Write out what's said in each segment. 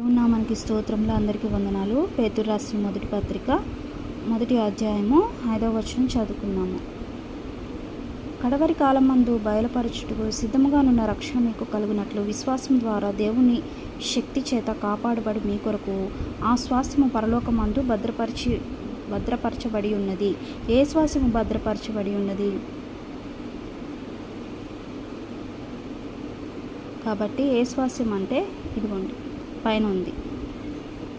నామానికి స్తోత్రంలో అందరికీ వందనాలు. పేతురు రాసిన మొదటి పత్రిక 1వ అధ్యాయము 5వ వచనం చదువుకున్నాము. కడవరి కాలమందు బయలుపరచుటకు సిద్ధముగానున్న రక్షణ మీకు కలుగునట్లు విశ్వాసం ద్వారా దేవుని శక్తి చేత కాపాడబడి మీ కొరకు ఆ శ్వాసము పరలోకమందు భద్రపరచబడి ఉన్నది. ఏ శ్వాసము భద్రపరచబడి ఉన్నది? కాబట్టి ఏ శ్వాసం అంటే ఇదిగోండి పైన ఉంది.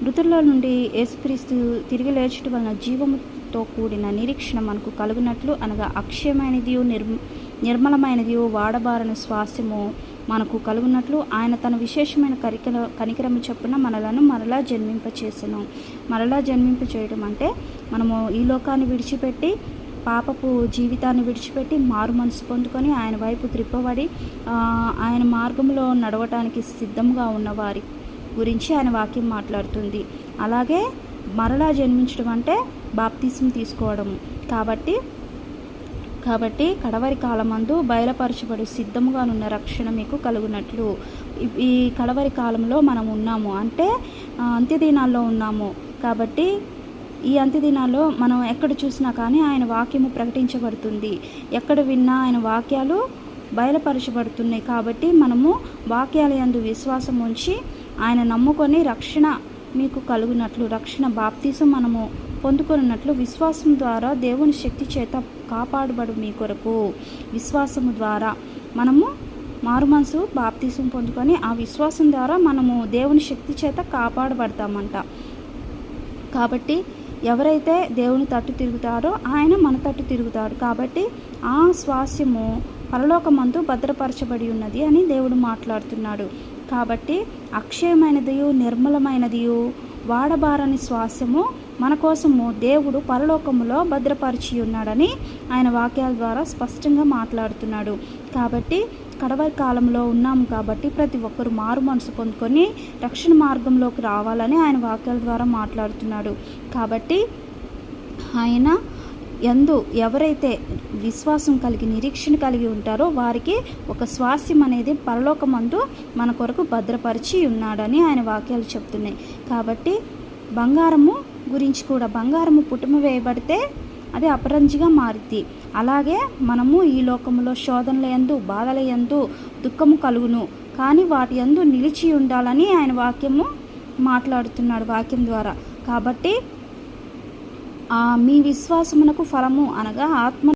మృతుల్లో నుండి యేసుక్రీస్తు తిరిగి లేచుట వలన జీవముతో కూడిన నిరీక్షణ మనకు కలుగునట్లు, అనగా అక్షయమైనది నిర్మలమైనది వాడబారని శ్వాసము మనకు కలుగునట్లు ఆయన తన విశేషమైన కనికరము చొప్పున మనలను మరలా జన్మింపచేసెను. మరలా జన్మింపచేయడం అంటే మనము ఈ లోకాన్ని విడిచిపెట్టి పాపపు జీవితాన్ని విడిచిపెట్టి మారు మనసు పొందుకొని ఆయన వైపు త్రిప్పబడి ఆయన మార్గంలో నడవటానికి సిద్ధంగా ఉన్నవారి గురించి ఆయన వాక్యం మాట్లాడుతుంది. అలాగే మరలా జన్మించడం అంటే బాప్తిసం తీసుకోవడము. కాబట్టి కడవరి కాలమందు బయలుపరచబడి సిద్ధముగానున్న రక్షణ మీకు కలుగునట్లు. ఈ కడవరి కాలంలో మనం ఉన్నాము అంటే అంత్యదినాల్లో ఉన్నాము. కాబట్టి ఈ అంత్యదినాల్లో మనం ఎక్కడ చూసినా కానీ ఆయన వాక్యము ప్రకటించబడుతుంది. ఎక్కడ విన్నా ఆయన వాక్యాలు బయలుపరచబడుతున్నాయి. కాబట్టి మనము వాక్యాల యందు విశ్వాసం ఉంచి ఆయన నమ్ముకొని రక్షణ మీకు కలుగునట్లు, రక్షణ బాప్తిసం మనము పొందుకున్నట్లు విశ్వాసం ద్వారా దేవుని శక్తి చేత కాపాడబడు మీ కొరకు. విశ్వాసము ద్వారా మనము మారు మనసు బాప్తిసం పొందుకొని ఆ విశ్వాసం ద్వారా మనము దేవుని శక్తి చేత కాపాడబడతామంట. కాబట్టి ఎవరైతే దేవుని తట్టు తిరుగుతారో ఆయన మన తట్టు తిరుగుతాడు. కాబట్టి ఆ శ్వాసము పరలోకమందు భద్రపరచబడి ఉన్నది అని దేవుడు మాట్లాడుతున్నాడు. కాబట్టి అక్షయమైనది నిర్మలమైనది వాడబారని శ్వాసము మన కోసము దేవుడు పరలోకములో భద్రపరిచి ఉన్నాడని ఆయన వాక్యాల ద్వారా స్పష్టంగా మాట్లాడుతున్నాడు. కాబట్టి కడవరి కాలంలో ఉన్నాము కాబట్టి ప్రతి ఒక్కరు మారు మనసు పొందుకొని రక్షణ మార్గంలోకి రావాలని ఆయన వాక్యాల ద్వారా మాట్లాడుతున్నాడు. కాబట్టి ఆయన యందు ఎవరైతే విశ్వాసం కలిగి నిరీక్షణ కలిగి ఉంటారో వారికి ఒక స్వాస్యం అనేది పరలోకమందు మన కొరకు భద్రపరిచి ఉన్నాడని ఆయన వాక్యాలు చెప్తున్నాయి. కాబట్టి బంగారము గురించి కూడా, బంగారము పుటమ వేయబడితే అది అపరంజిగా మారుద్ది. అలాగే మనము ఈ లోకంలో శోధనల యందు బాధల యందు దుఃఖము కలుగును, కానీ వాటి యందు నిలిచి ఉండాలని ఆయన వాక్యము మాట్లాడుతున్నాడు వాక్యం ద్వారా. కాబట్టి మీ విశ్వాసమునకు ఫలము అనగా ఆత్మ